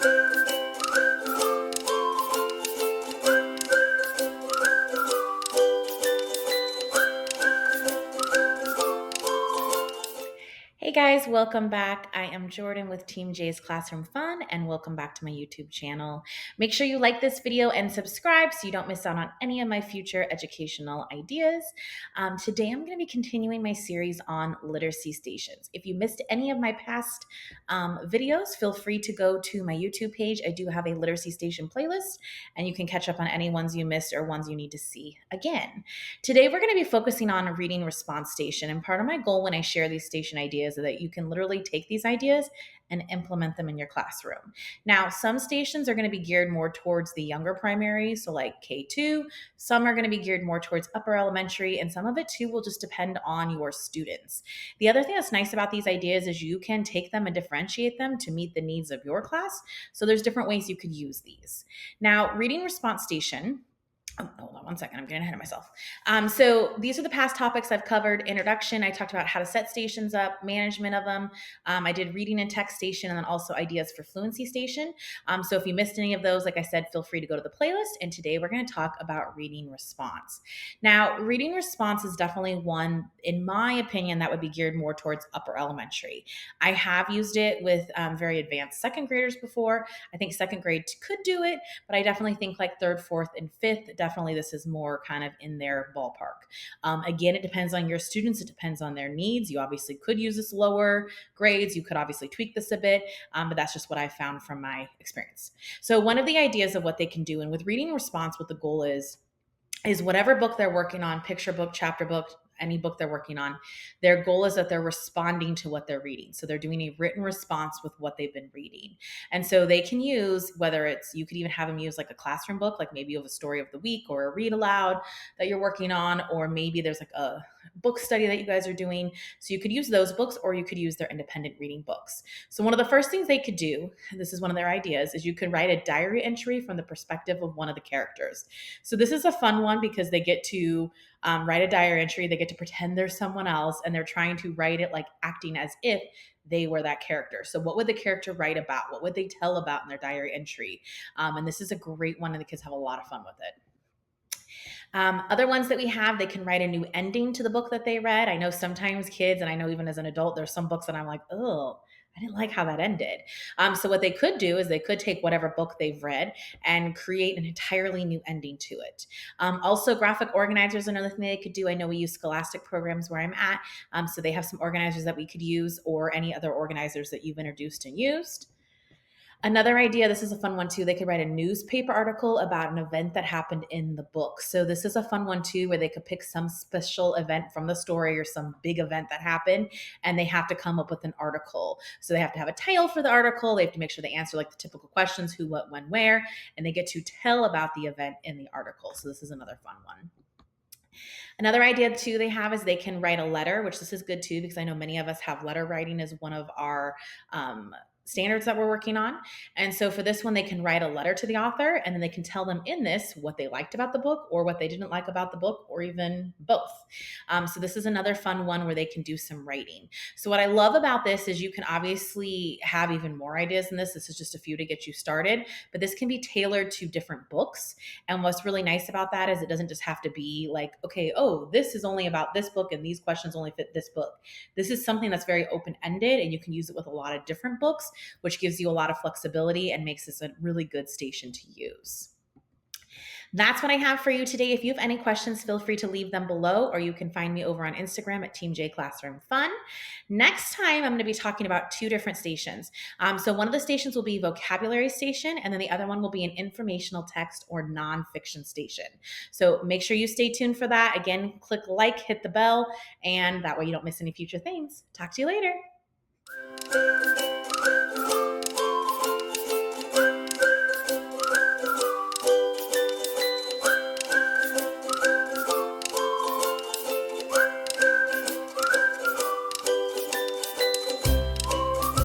Hey guys, welcome back. I am Jordan with Team J's Classroom Fun, and welcome back to my YouTube channel. Make sure you like this video and subscribe so you don't miss out on any of my future educational ideas. Today I'm going to be continuing my series on literacy stations. If you missed any of my past videos, feel free to go to my YouTube page. I do have a literacy station playlist, and you can catch up on any ones you missed or ones you need to see again. Today we're going to be focusing on a reading response station, and part of my goal when I share these station ideas is that you can literally take these ideas and implement them in your classroom. Now, some stations are going to be geared more towards the younger primary, so like K2. Some are going to be geared more towards upper elementary, and some of it too will just depend on your students. The other thing that's nice about these ideas is you can take them and differentiate them to meet the needs of your class. So there's different ways you could use these. Now, reading response station. Oh, hold on one second. I'm getting ahead of myself. So these are the past topics I've covered. Introduction, I talked about how to set stations up, management of them. I did reading and text station, and then also ideas for fluency station. So if you missed any of those, like I said, feel free to go to the playlist. And today we're going to talk about reading response. Now, reading response is definitely one, in my opinion, that would be geared more towards upper elementary. I have used it with very advanced second graders before. I think second grade could do it, but I definitely think like third, fourth, and fifth, definitely this is more kind of in their ballpark. Again, it depends on your students. It depends on their needs. You obviously could use this lower grades. You could obviously tweak this a bit, but that's just what I found from my experience. So one of the ideas of what they can do, and with reading response, what the goal is whatever book they're working on, picture book, chapter book, any book they're working on, their goal is that they're responding to what they're reading. So they're doing a written response with what they've been reading. And so they can use, whether it's, you could even have them use like a classroom book, like maybe you have a story of the week or a read aloud that you're working on, or maybe there's like a book study that you guys are doing. So you could use those books, or you could use their independent reading books. So one of the first things they could do, this is one of their ideas, is you could write a diary entry from the perspective of one of the characters. So this is a fun one because they get to write a diary entry. They get to pretend they're someone else, and they're trying to write it like acting as if they were that character. So what would the character write about? What would they tell about in their diary entry? And this is a great one, and the kids have a lot of fun with it. Other ones that we have, they can write a new ending to the book that they read. I know sometimes kids, and I know even as an adult, there's some books that I'm like, oh, I didn't like how that ended. So what they could do is they could take whatever book they've read and create an entirely new ending to it. Also, graphic organizers, another thing they could do. I know we use Scholastic programs where I'm at, so they have some organizers that we could use, or any other organizers that you've introduced and used. Another idea, this is a fun one too. They could write a newspaper article about an event that happened in the book. So this is a fun one too, where they could pick some special event from the story or some big event that happened, and they have to come up with an article. So they have to have a title for the article. They have to make sure they answer like the typical questions: who, what, when, where, and they get to tell about the event in the article. So this is another fun one. Another idea too they have is they can write a letter, which this is good too, because I know many of us have letter writing as one of our standards that we're working on. And so for this one, they can write a letter to the author, and then they can tell them in this what they liked about the book or what they didn't like about the book, or even both. So this is another fun one where they can do some writing. So what I love about this is you can obviously have even more ideas than this. This is just a few to get you started, but this can be tailored to different books. And what's really nice about that is it doesn't just have to be like, okay, oh, this is only about this book and these questions only fit this book. This is something that's very open-ended, and you can use it with a lot of different books, which gives you a lot of flexibility and makes this a really good station to use. That's what I have for you today. If you have any questions, feel free to leave them below, or you can find me over on Instagram at Team J Classroom Fun. Next time, I'm going to be talking about two different stations. So one of the stations will be vocabulary station, and then the other one will be an informational text or nonfiction station. So make sure you stay tuned for that. Again, click like, hit the bell, and that way you don't miss any future things. Talk to you later.